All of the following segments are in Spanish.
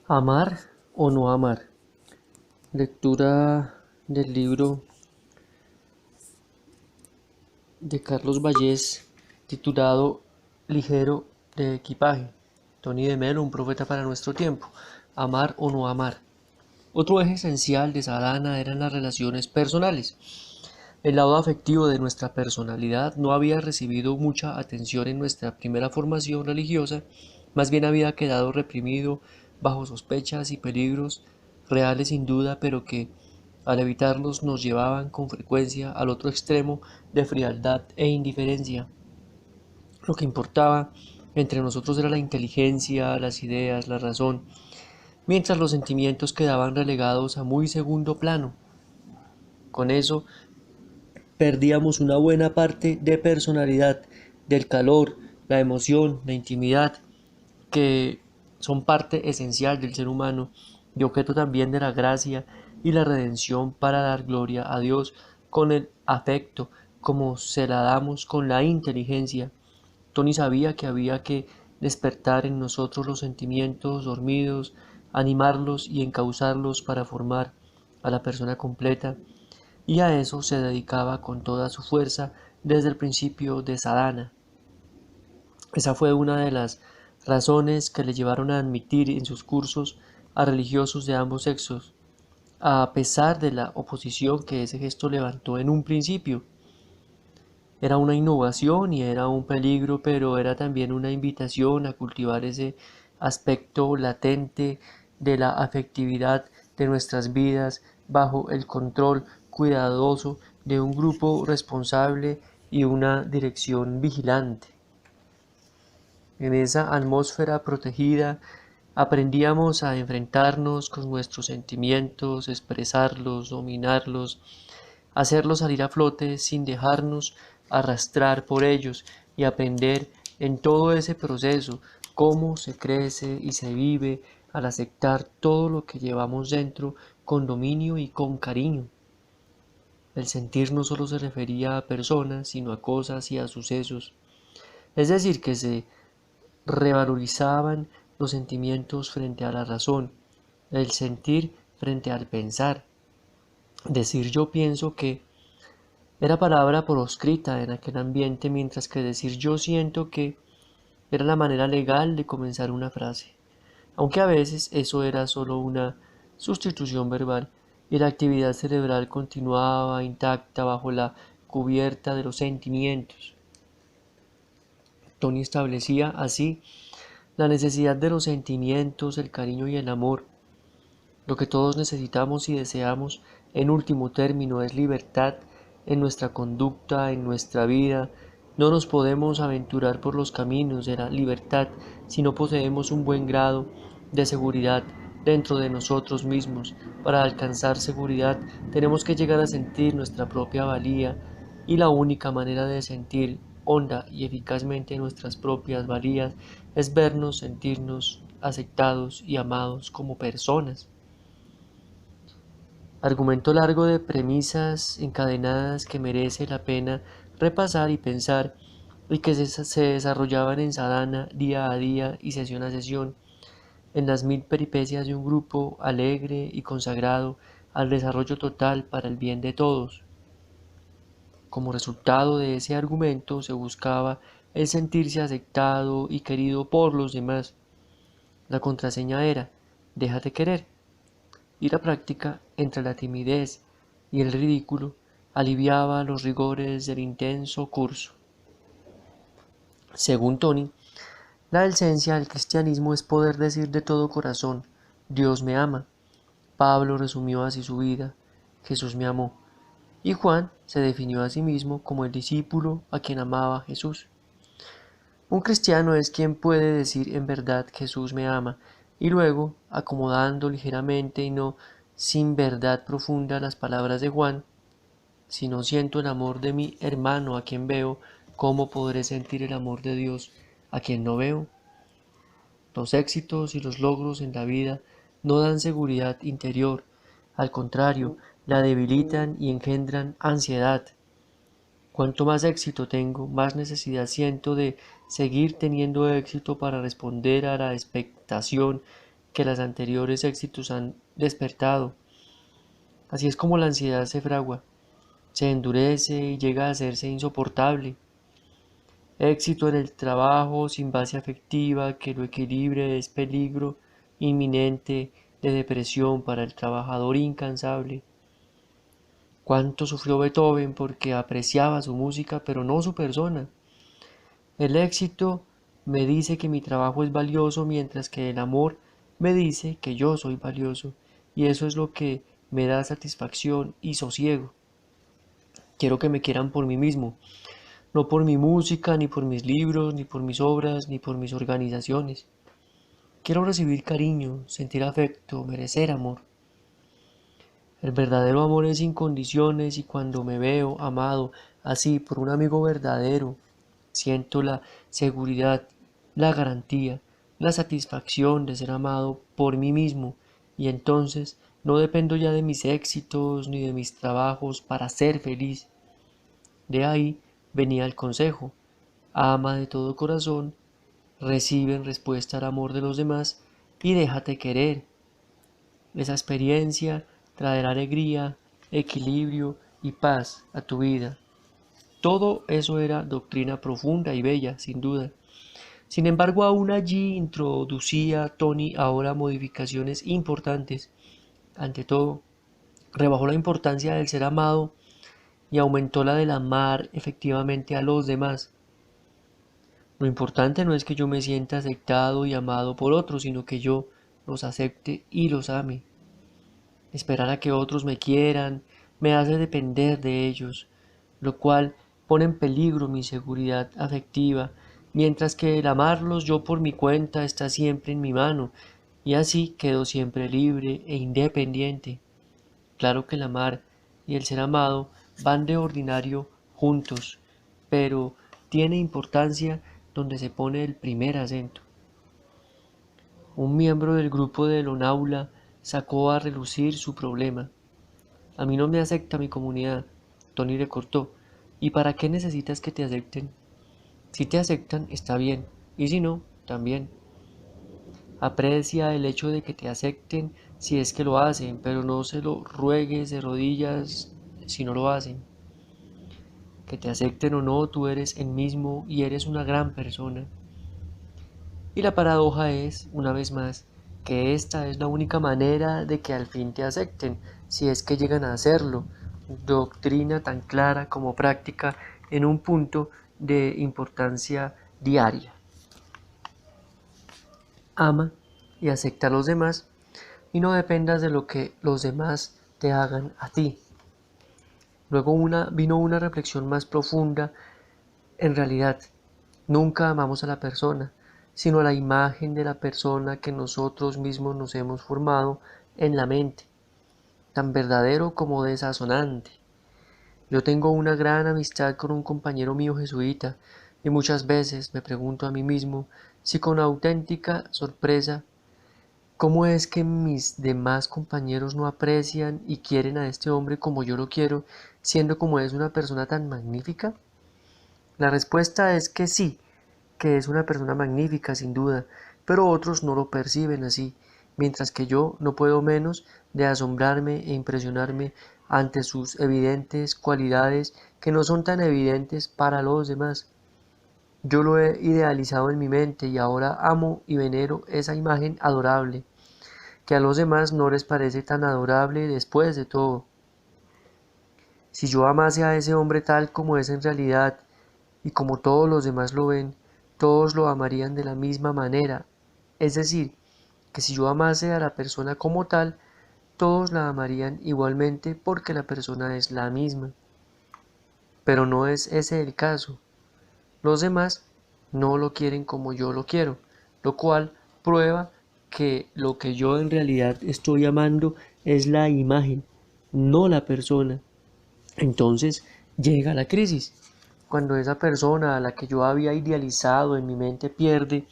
Amar o no amar. Lectura del libro de Carlos Vallés titulado Ligero de equipaje. Tony de Melo, un profeta para nuestro tiempo. Amar o no amar. Otro eje esencial de Sadhana eran las relaciones personales. El lado afectivo de nuestra personalidad no había recibido mucha atención en nuestra primera formación religiosa, más bien había quedado reprimido bajo sospechas y peligros reales sin duda, pero que, al evitarlos, nos llevaban con frecuencia al otro extremo de frialdad e indiferencia. Lo que importaba entre nosotros era la inteligencia, las ideas, la razón, mientras los sentimientos quedaban relegados a muy segundo plano. Con eso perdíamos una buena parte de personalidad, del calor, la emoción, la intimidad, que son parte esencial del ser humano y objeto también de la gracia y la redención para dar gloria a Dios con el afecto, como se la damos con la inteligencia. Tony sabía que había que despertar en nosotros los sentimientos dormidos, animarlos y encauzarlos para formar a la persona completa, y a eso se dedicaba con toda su fuerza desde el principio de Sadhana. Esa fue una de las razones que le llevaron a admitir en sus cursos a religiosos de ambos sexos, a pesar de la oposición que ese gesto levantó en un principio. Era una innovación y era un peligro, pero era también una invitación a cultivar ese aspecto latente de la afectividad de nuestras vidas bajo el control cuidadoso de un grupo responsable y una dirección vigilante. En esa atmósfera protegida aprendíamos a enfrentarnos con nuestros sentimientos, expresarlos, dominarlos, hacerlos salir a flote sin dejarnos arrastrar por ellos y aprender en todo ese proceso cómo se crece y se vive al aceptar todo lo que llevamos dentro con dominio y con cariño. El sentir no solo se refería a personas, sino a cosas y a sucesos. Es decir, que se revalorizaban los sentimientos frente a la razón, el sentir frente al pensar. Decir yo pienso que era palabra proscrita en aquel ambiente, mientras que decir yo siento que era la manera legal de comenzar una frase, aunque a veces eso era solo una sustitución verbal y la actividad cerebral continuaba intacta bajo la cubierta de los sentimientos. Tony establecía así la necesidad de los sentimientos, el cariño y el amor. Lo que todos necesitamos y deseamos, en último término, es libertad en nuestra conducta, en nuestra vida. No nos podemos aventurar por los caminos de la libertad si no poseemos un buen grado de seguridad dentro de nosotros mismos. Para alcanzar seguridad tenemos que llegar a sentir nuestra propia valía, y la única manera de sentir honda y eficazmente nuestras propias valías es vernos, sentirnos aceptados y amados como personas. Argumento largo de premisas encadenadas que merece la pena repasar y pensar, y que se desarrollaban en Sadhana día a día y sesión a sesión, en las mil peripecias de un grupo alegre y consagrado al desarrollo total para el bien de todos. Como resultado de ese argumento se buscaba el sentirse aceptado y querido por los demás. La contraseña era déjate querer, y la práctica entre la timidez y el ridículo aliviaba los rigores del intenso curso. Según Tony, la esencia del cristianismo es poder decir de todo corazón, Dios me ama. Pablo resumió así su vida, Jesús me amó. Y Juan se definió a sí mismo como el discípulo a quien amaba Jesús. Un cristiano es quien puede decir en verdad Jesús me ama, y luego, acomodando ligeramente y no sin verdad profunda las palabras de Juan, si no siento el amor de mi hermano a quien veo, ¿cómo podré sentir el amor de Dios a quien no veo? Los éxitos y los logros en la vida no dan seguridad interior, al contrario, la debilitan y engendran ansiedad. Cuanto más éxito tengo, más necesidad siento de seguir teniendo éxito para responder a la expectación que los anteriores éxitos han despertado. Así es como la ansiedad se fragua, se endurece y llega a hacerse insoportable. Éxito en el trabajo sin base afectiva que lo equilibre es peligro inminente de depresión para el trabajador incansable. Cuánto sufrió Beethoven porque apreciaba su música pero no su persona. El éxito me dice que mi trabajo es valioso mientras que el amor me dice que yo soy valioso y eso es lo que me da satisfacción y sosiego. Quiero que me quieran por mí mismo, no por mi música, ni por mis libros, ni por mis obras, ni por mis organizaciones. Quiero recibir cariño, sentir afecto, merecer amor. El verdadero amor es sin condiciones y cuando me veo amado así por un amigo verdadero, siento la seguridad, la garantía, la satisfacción de ser amado por mí mismo y entonces no dependo ya de mis éxitos ni de mis trabajos para ser feliz. De ahí venía el consejo: ama de todo corazón, recibe en respuesta al amor de los demás y déjate querer. Esa experiencia traerá alegría, equilibrio y paz a tu vida. Todo eso era doctrina profunda y bella, sin duda. Sin embargo, aún allí introducía Tony ahora modificaciones importantes. Ante todo, rebajó la importancia del ser amado y aumentó la del amar efectivamente a los demás. Lo importante no es que yo me sienta aceptado y amado por otros, sino que yo los acepte y los ame. Esperar a que otros me quieran me hace depender de ellos, lo cual pone en peligro mi seguridad afectiva, mientras que el amarlos yo por mi cuenta está siempre en mi mano, y así quedo siempre libre e independiente. Claro que el amar y el ser amado van de ordinario juntos, pero tiene importancia donde se pone el primer acento. Un miembro del grupo de Lonaula sacó a relucir su problema. A mí no me acepta mi comunidad. Tony le cortó. ¿Y para qué necesitas que te acepten? Si te aceptan, está bien. Y si no, también. Aprecia el hecho de que te acepten si es que lo hacen, pero no se lo ruegues de rodillas si no lo hacen. Que te acepten o no, tú eres el mismo y eres una gran persona. Y la paradoja es, una vez más, que esta es la única manera de que al fin te acepten, si es que llegan a hacerlo. Doctrina tan clara como práctica en un punto de importancia diaria. Ama y acepta a los demás y no dependas de lo que los demás te hagan a ti. Luego vino una reflexión más profunda. En realidad, nunca amamos a la persona, sino a la imagen de la persona que nosotros mismos nos hemos formado en la mente, tan verdadero como desazonante. Yo tengo una gran amistad con un compañero mío jesuita, y muchas veces me pregunto a mí mismo si con auténtica sorpresa, ¿cómo es que mis demás compañeros no aprecian y quieren a este hombre como yo lo quiero, siendo como es una persona tan magnífica? La respuesta es que sí, que es una persona magnífica sin duda, pero otros no lo perciben así, mientras que yo no puedo menos de asombrarme e impresionarme ante sus evidentes cualidades que no son tan evidentes para los demás. Yo lo he idealizado en mi mente y ahora amo y venero esa imagen adorable, que a los demás no les parece tan adorable después de todo. Si yo amase a ese hombre tal como es en realidad, y como todos los demás lo ven, todos lo amarían de la misma manera. Es decir, que si yo amase a la persona como tal, todos la amarían igualmente porque la persona es la misma. Pero no es ese el caso. Los demás no lo quieren como yo lo quiero, lo cual prueba que lo que yo en realidad estoy amando es la imagen, no la persona. Entonces llega la crisis. Cuando esa persona a la que yo había idealizado en mi mente pierde,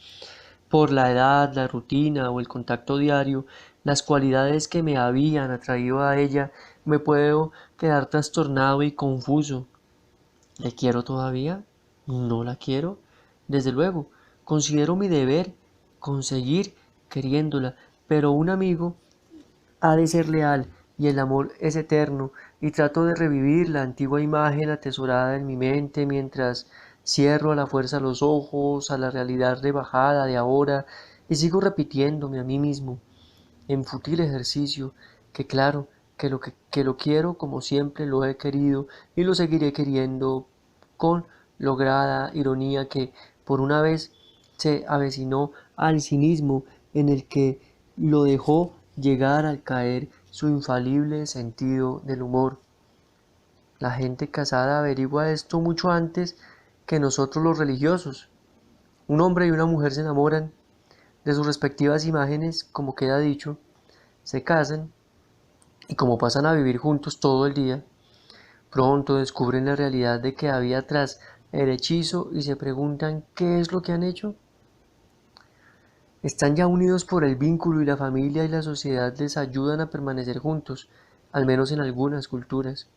por la edad, la rutina o el contacto diario, las cualidades que me habían atraído a ella, me puedo quedar trastornado y confuso. ¿Le quiero todavía? ¿No la quiero? Desde luego, considero mi deber conseguir queriéndola, pero un amigo ha de ser leal y el amor es eterno, y trato de revivir la antigua imagen atesorada en mi mente mientras cierro a la fuerza los ojos a la realidad rebajada de ahora y sigo repitiéndome a mí mismo, en fútil ejercicio, que claro, que lo quiero como siempre lo he querido y lo seguiré queriendo con lograda ironía que por una vez se avecinó al cinismo en el que lo dejó llegar al caer su infalible sentido del humor. La gente casada averigua esto mucho antes que nosotros los religiosos. Un hombre y una mujer se enamoran de sus respectivas imágenes, como queda dicho, se casan y como pasan a vivir juntos todo el día, pronto descubren la realidad de que había tras el hechizo y se preguntan qué es lo que han hecho. Están ya unidos por el vínculo y la familia y la sociedad les ayudan a permanecer juntos, al menos en algunas culturas.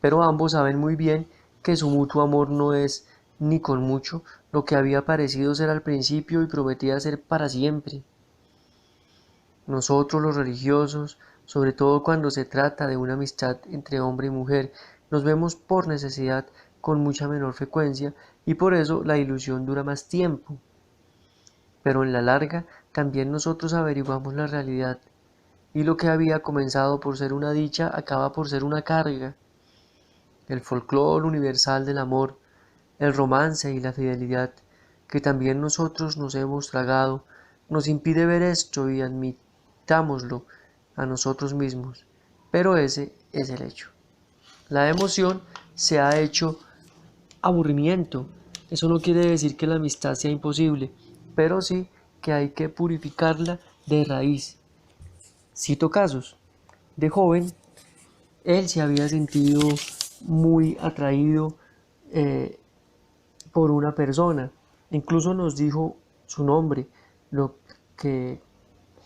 Pero ambos saben muy bien que su mutuo amor no es ni con mucho lo que había parecido ser al principio y prometía ser para siempre. Nosotros los religiosos, sobre todo cuando se trata de una amistad entre hombre y mujer, nos vemos por necesidad con mucha menor frecuencia y por eso la ilusión dura más tiempo. Pero en la larga también nosotros averiguamos la realidad y lo que había comenzado por ser una dicha acaba por ser una carga. El folclore universal del amor, el romance y la fidelidad, que también nosotros nos hemos tragado, nos impide ver esto y admitámoslo a nosotros mismos. Pero ese es el hecho. La emoción se ha hecho aburrimiento. Eso no quiere decir que la amistad sea imposible, pero sí que hay que purificarla de raíz. Cito casos. De joven, él se había sentido muy atraído eh, por una persona. Incluso nos dijo su nombre, lo que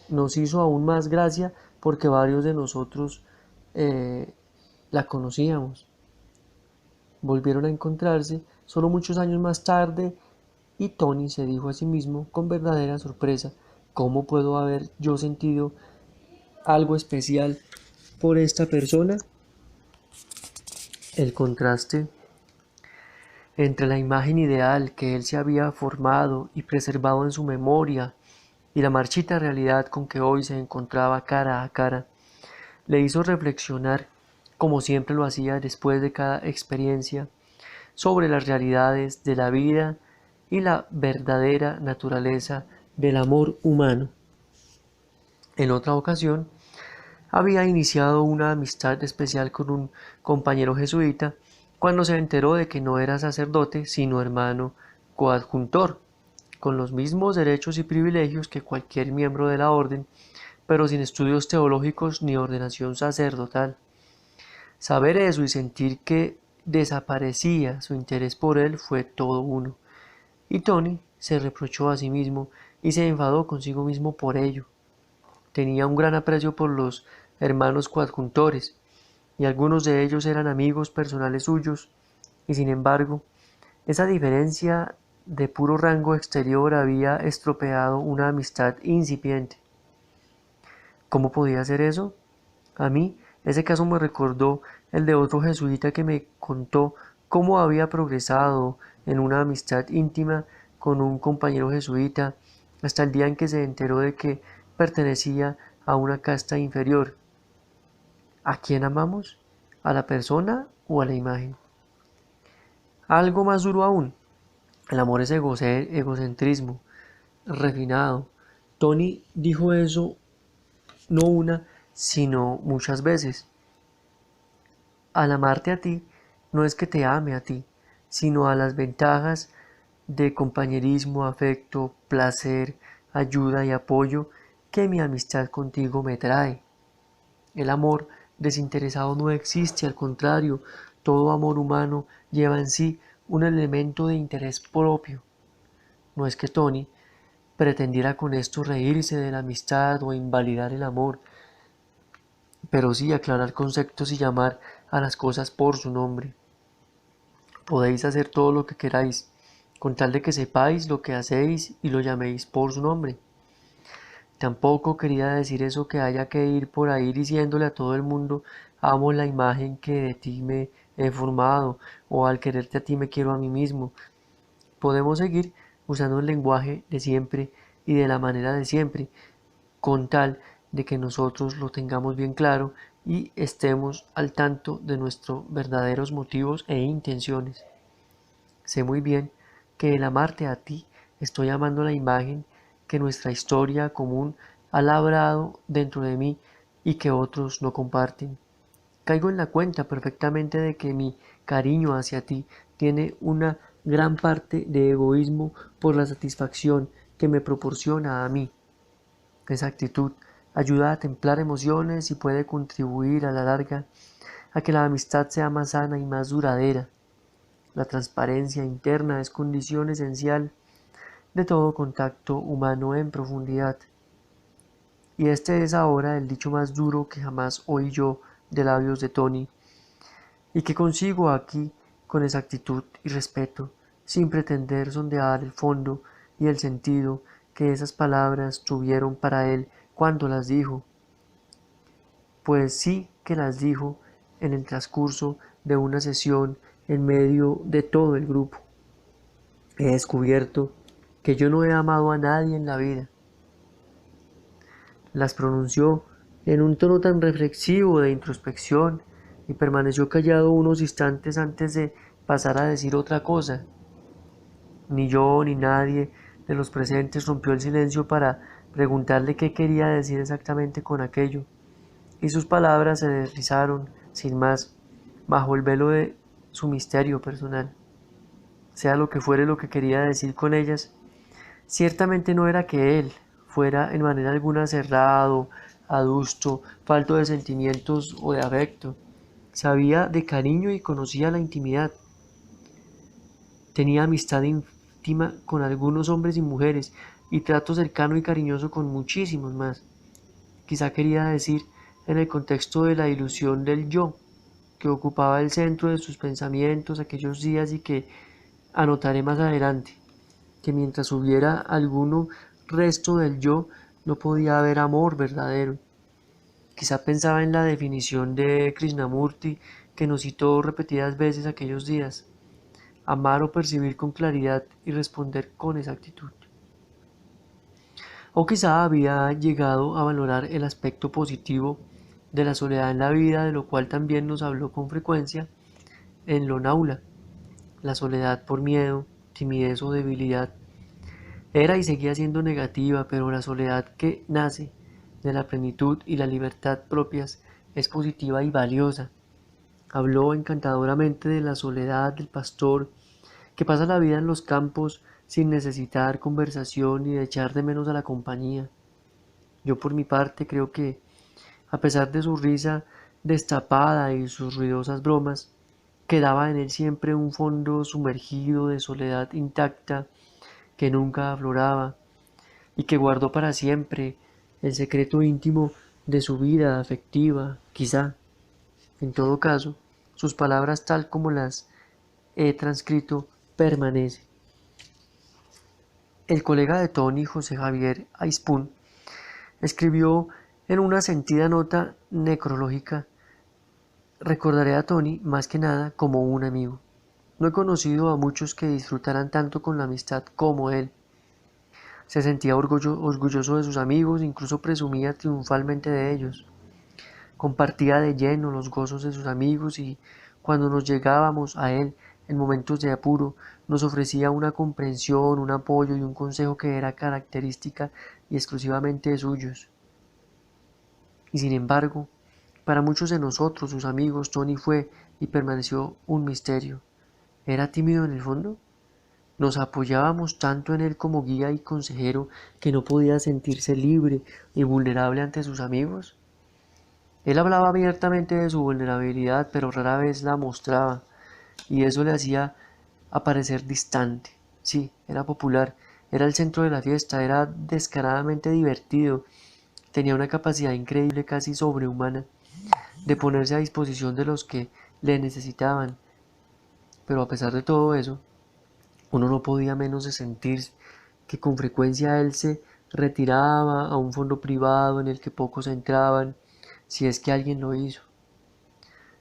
nos hizo aún más gracia porque varios de nosotros la conocíamos. Volvieron a encontrarse solo muchos años más tarde y Tony se dijo a sí mismo con verdadera sorpresa, ¿cómo puedo haber yo sentido algo especial por esta persona? El contraste entre la imagen ideal que él se había formado y preservado en su memoria y la marchita realidad con que hoy se encontraba cara a cara, le hizo reflexionar, como siempre lo hacía después de cada experiencia, sobre las realidades de la vida y la verdadera naturaleza del amor humano. En otra ocasión, había iniciado una amistad especial con un compañero jesuita cuando se enteró de que no era sacerdote, sino hermano coadjuntor, con los mismos derechos y privilegios que cualquier miembro de la orden, pero sin estudios teológicos ni ordenación sacerdotal. Saber eso y sentir que desaparecía su interés por él fue todo uno, y Tony se reprochó a sí mismo y se enfadó consigo mismo por ello. Tenía un gran aprecio por los hermanos coadjuntores, y algunos de ellos eran amigos personales suyos, y sin embargo, esa diferencia de puro rango exterior había estropeado una amistad incipiente. ¿Cómo podía ser eso? A mí, ese caso me recordó el de otro jesuita que me contó cómo había progresado en una amistad íntima con un compañero jesuita hasta el día en que se enteró de que pertenecía a una casta inferior. ¿A quién amamos? ¿A la persona o a la imagen? Algo más duro aún, el amor es egocentrismo, refinado. Tony dijo eso no una, sino muchas veces. Al amarte a ti, no es que te ame a ti, sino a las ventajas de compañerismo, afecto, placer, ayuda y apoyo que mi amistad contigo me trae. El amor desinteresado no existe, al contrario, todo amor humano lleva en sí un elemento de interés propio. No es que Tony pretendiera con esto reírse de la amistad o invalidar el amor, pero sí aclarar conceptos y llamar a las cosas por su nombre. Podéis hacer todo lo que queráis, con tal de que sepáis lo que hacéis y lo llaméis por su nombre. Tampoco quería decir eso que haya que ir por ahí diciéndole a todo el mundo, amo la imagen que de ti me he formado, o al quererte a ti me quiero a mí mismo. Podemos seguir usando el lenguaje de siempre y de la manera de siempre, con tal de que nosotros lo tengamos bien claro y estemos al tanto de nuestros verdaderos motivos e intenciones. Sé muy bien que el amarte a ti estoy amando la imagen que nuestra historia común ha labrado dentro de mí y que otros no comparten. Caigo en la cuenta perfectamente de que mi cariño hacia ti tiene una gran parte de egoísmo por la satisfacción que me proporciona a mí. Esa actitud ayuda a templar emociones y puede contribuir a la larga a que la amistad sea más sana y más duradera. La transparencia interna es condición esencial de todo contacto humano en profundidad. Y este es ahora el dicho más duro que jamás oí yo de labios de Tony, y que consigo aquí con exactitud y respeto, sin pretender sondear el fondo y el sentido que esas palabras tuvieron para él cuando las dijo, pues sí que las dijo en el transcurso de una sesión en medio de todo el grupo. He descubierto que yo no he amado a nadie en la vida. Las pronunció en un tono tan reflexivo de introspección y permaneció callado unos instantes antes de pasar a decir otra cosa. Ni yo ni nadie de los presentes rompió el silencio para preguntarle qué quería decir exactamente con aquello, y sus palabras se deslizaron, sin más, bajo el velo de su misterio personal. Sea lo que fuere lo que quería decir con ellas, ciertamente no era que él fuera en manera alguna cerrado, adusto, falto de sentimientos o de afecto. Sabía de cariño y conocía la intimidad. Tenía amistad íntima con algunos hombres y mujeres y trato cercano y cariñoso con muchísimos más. Quizá quería decir, en el contexto de la ilusión del yo, que ocupaba el centro de sus pensamientos aquellos días y que anotaré más adelante, que mientras hubiera alguno resto del yo, no podía haber amor verdadero. Quizá pensaba en la definición de Krishnamurti que nos citó repetidas veces aquellos días: amar o percibir con claridad y responder con exactitud. O quizá había llegado a valorar el aspecto positivo de la soledad en la vida, de lo cual también nos habló con frecuencia en Lonaula. La soledad por miedo, timidez o debilidad era y seguía siendo negativa, pero la soledad que nace de la plenitud y la libertad propias es positiva y valiosa. Habló encantadoramente de la soledad del pastor que pasa la vida en los campos sin necesitar conversación ni de echar de menos a la compañía. Yo por mi parte creo que, a pesar de su risa destapada y sus ruidosas bromas, quedaba en él siempre un fondo sumergido de soledad intacta que nunca afloraba y que guardó para siempre el secreto íntimo de su vida afectiva, quizá. En todo caso, sus palabras tal como las he transcrito permanecen. El colega de Tony, José Javier Aispun, escribió en una sentida nota necrológica: recordaré a Tony más que nada como un amigo. No he conocido a muchos que disfrutaran tanto con la amistad como él. Se sentía orgulloso de sus amigos, incluso presumía triunfalmente de ellos. Compartía de lleno los gozos de sus amigos y, cuando nos llegábamos a él en momentos de apuro, nos ofrecía una comprensión, un apoyo y un consejo que era característica y exclusivamente de suyos. Y sin embargo, para muchos de nosotros, sus amigos, Tony fue y permaneció un misterio. ¿Era tímido en el fondo? Nos apoyábamos tanto en él como guía y consejero que no podía sentirse libre y vulnerable ante sus amigos. Él hablaba abiertamente de su vulnerabilidad, pero rara vez la mostraba, y eso le hacía aparecer distante. Sí, era popular, era el centro de la fiesta, era descaradamente divertido, tenía una capacidad increíble, casi sobrehumana, de ponerse a disposición de los que le necesitaban. Pero a pesar de todo eso, uno no podía menos de sentir que con frecuencia él se retiraba a un fondo privado en el que pocos entraban, si es que alguien lo hizo.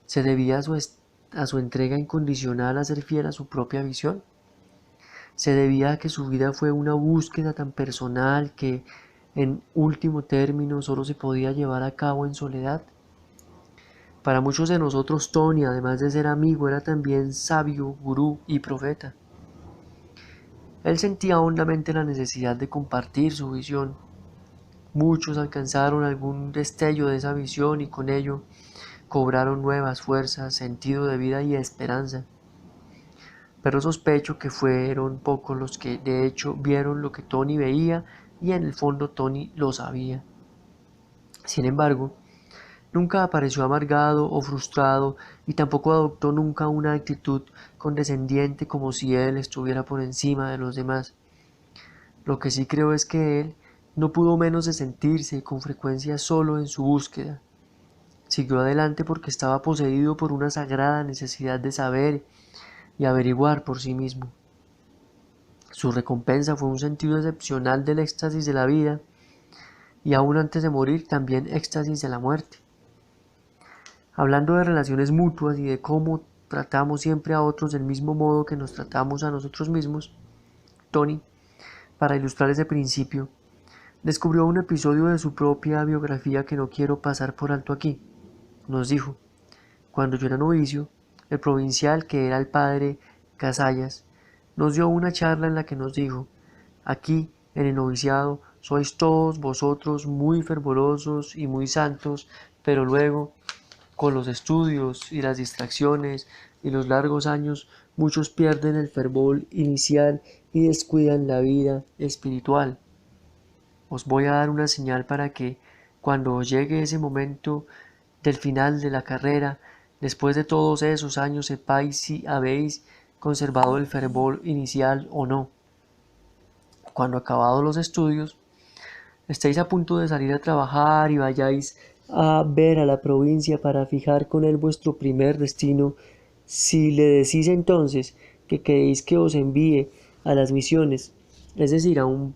¿Se debía a su entrega incondicional a ser fiel a su propia visión? ¿Se debía a que su vida fue una búsqueda tan personal que, en último término, solo se podía llevar a cabo en soledad? Para muchos de nosotros, Tony, además de ser amigo, era también sabio, gurú y profeta. Él sentía hondamente la necesidad de compartir su visión. Muchos alcanzaron algún destello de esa visión y con ello cobraron nuevas fuerzas, sentido de vida y esperanza. Pero sospecho que fueron pocos los que de hecho vieron lo que Tony veía y en el fondo Tony lo sabía. Sin embargo, nunca apareció amargado o frustrado y tampoco adoptó nunca una actitud condescendiente como si él estuviera por encima de los demás. Lo que sí creo es que él no pudo menos de sentirse con frecuencia solo en su búsqueda. Siguió adelante porque estaba poseído por una sagrada necesidad de saber y averiguar por sí mismo. Su recompensa fue un sentido excepcional del éxtasis de la vida y aún antes de morir también éxtasis de la muerte. Hablando de relaciones mutuas y de cómo tratamos siempre a otros del mismo modo que nos tratamos a nosotros mismos, Tony, para ilustrar ese principio, descubrió un episodio de su propia biografía que no quiero pasar por alto aquí. Nos dijo: cuando yo era novicio, el provincial, que era el padre Casallas, nos dio una charla en la que nos dijo: aquí, en el noviciado, sois todos vosotros muy fervorosos y muy santos, pero luego, con los estudios y las distracciones y los largos años, muchos pierden el fervor inicial y descuidan la vida espiritual. Os voy a dar una señal para que, cuando os llegue ese momento del final de la carrera, después de todos esos años, sepáis si habéis conservado el fervor inicial o no. Cuando acabados los estudios, estéis a punto de salir a trabajar y vayáis a ver a la provincia para fijar con él vuestro primer destino, si le decís entonces que queréis que os envíe a las misiones, es decir, a un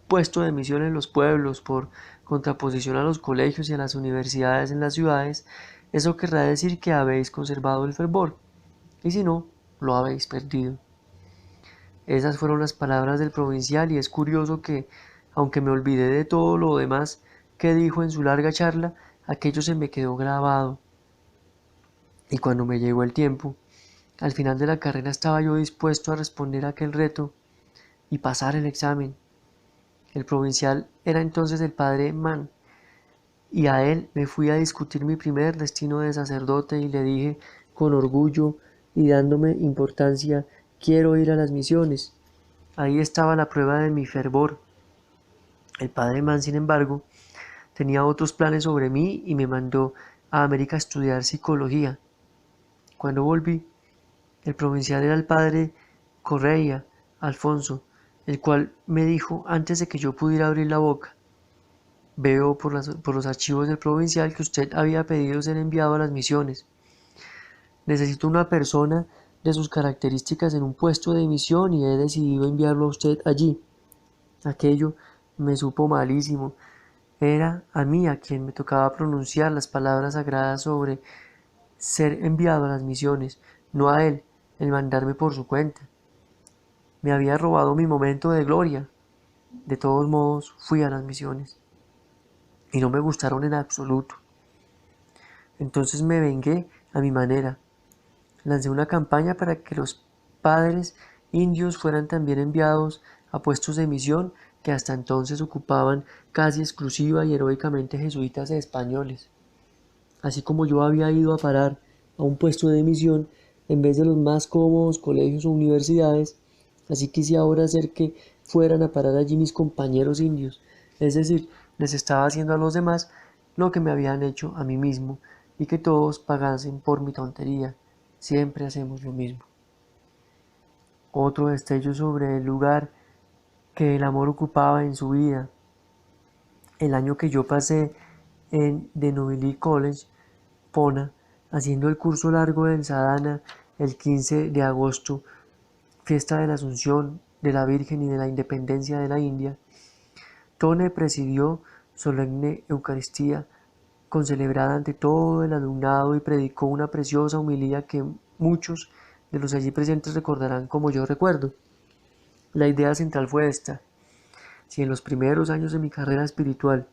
puesto de misión en los pueblos por contraposición a los colegios y a las universidades en las ciudades, eso querrá decir que habéis conservado el fervor, y si no, lo habéis perdido. Esas fueron las palabras del provincial y es curioso que, aunque me olvidé de todo lo demás que dijo en su larga charla, aquello se me quedó grabado. Y cuando me llegó el tiempo, al final de la carrera estaba yo dispuesto a responder a aquel reto y pasar el examen. El provincial era entonces el padre Mann, y a él me fui a discutir mi primer destino de sacerdote y le dije con orgullo y dándome importancia: quiero ir a las misiones. Ahí estaba la prueba de mi fervor. El padre Mann, sin embargo, tenía otros planes sobre mí y me mandó a América a estudiar psicología. Cuando volví, el provincial era el padre Correia Alfonso, el cual me dijo antes de que yo pudiera abrir la boca: veo por los archivos del provincial que usted había pedido ser enviado a las misiones. Necesito una persona de sus características en un puesto de misión y he decidido enviarlo a usted allí. Aquello me supo malísimo. Era a mí a quien me tocaba pronunciar las palabras sagradas sobre ser enviado a las misiones, no a él el mandarme por su cuenta. Me había robado mi momento de gloria. De todos modos, fui a las misiones y no me gustaron en absoluto. Entonces me vengué a mi manera. Lancé una campaña para que los padres indios fueran también enviados a puestos de misión que hasta entonces ocupaban casi exclusiva y heroicamente jesuitas e españoles. Así como yo había ido a parar a un puesto de misión en vez de los más cómodos colegios o universidades, así quise ahora hacer que fueran a parar allí mis compañeros indios, es decir, les estaba haciendo a los demás lo que me habían hecho a mí mismo y que todos pagasen por mi tontería. Siempre hacemos lo mismo. Otro destello sobre el lugar que el amor ocupaba en su vida. El año que yo pasé en The Novelty College, Pona, haciendo el curso largo del Sadhana, el 15 de agosto, fiesta de la Asunción de la Virgen y de la Independencia de la India, Tone presidió solemne Eucaristía concelebrada ante todo el alumnado y predicó una preciosa homilía que muchos de los allí presentes recordarán como yo recuerdo. La idea central fue esta: si en los primeros años de mi carrera espiritual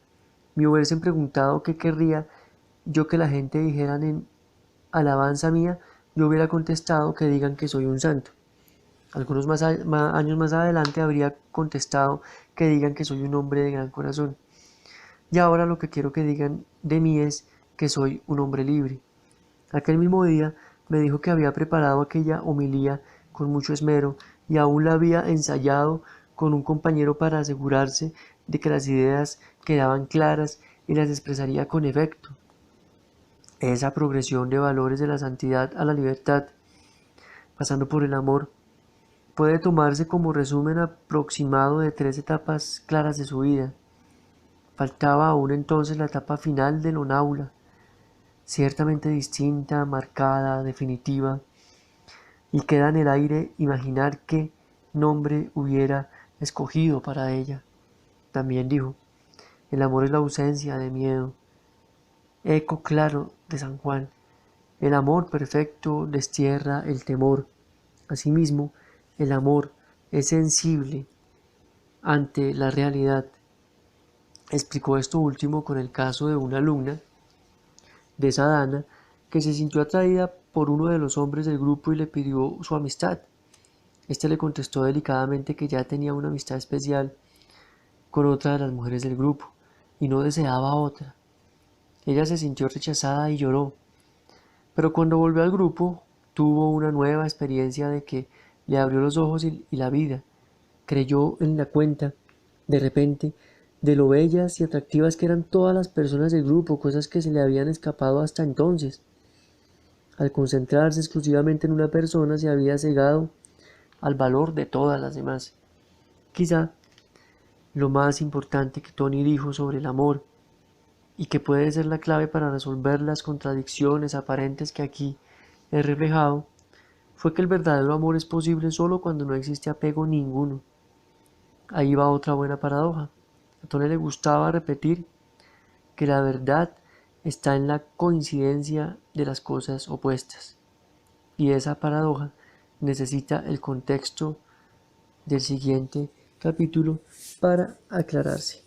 me hubiesen preguntado qué querría yo que la gente dijeran en alabanza mía, yo hubiera contestado que digan que soy un santo. Algunos años más adelante habría contestado que digan que soy un hombre de gran corazón. Y ahora lo que quiero que digan de mí es que soy un hombre libre. Aquel mismo día me dijo que había preparado aquella homilía con mucho esmero y aún la había ensayado con un compañero para asegurarse de que las ideas quedaban claras y las expresaría con efecto. Esa progresión de valores de la santidad a la libertad, pasando por el amor, puede tomarse como resumen aproximado de 3 etapas claras de su vida. Faltaba aún entonces la etapa final de Lonaula, ciertamente distinta, marcada, definitiva, y queda en el aire imaginar qué nombre hubiera escogido para ella. También dijo: el amor es la ausencia de miedo. Eco claro de San Juan: el amor perfecto destierra el temor. Asimismo, el amor es sensible ante la realidad. Explicó esto último con el caso de una alumna de Sadana que se sintió atraída por uno de los hombres del grupo y le pidió su amistad. Este le contestó delicadamente que ya tenía una amistad especial con otra de las mujeres del grupo y no deseaba otra. Ella se sintió rechazada y lloró, pero cuando volvió al grupo tuvo una nueva experiencia de que le abrió los ojos y la vida. Creyó en la cuenta, de repente, de lo bellas y atractivas que eran todas las personas del grupo, cosas que se le habían escapado hasta entonces. Al concentrarse exclusivamente en una persona, se había cegado al valor de todas las demás. Quizá lo más importante que Tony dijo sobre el amor, y que puede ser la clave para resolver las contradicciones aparentes que aquí he reflejado, fue que el verdadero amor es posible solo cuando no existe apego ninguno. Ahí va otra buena paradoja. A Tony le gustaba repetir que la verdad está en la coincidencia de las cosas opuestas. Y esa paradoja necesita el contexto del siguiente capítulo para aclararse.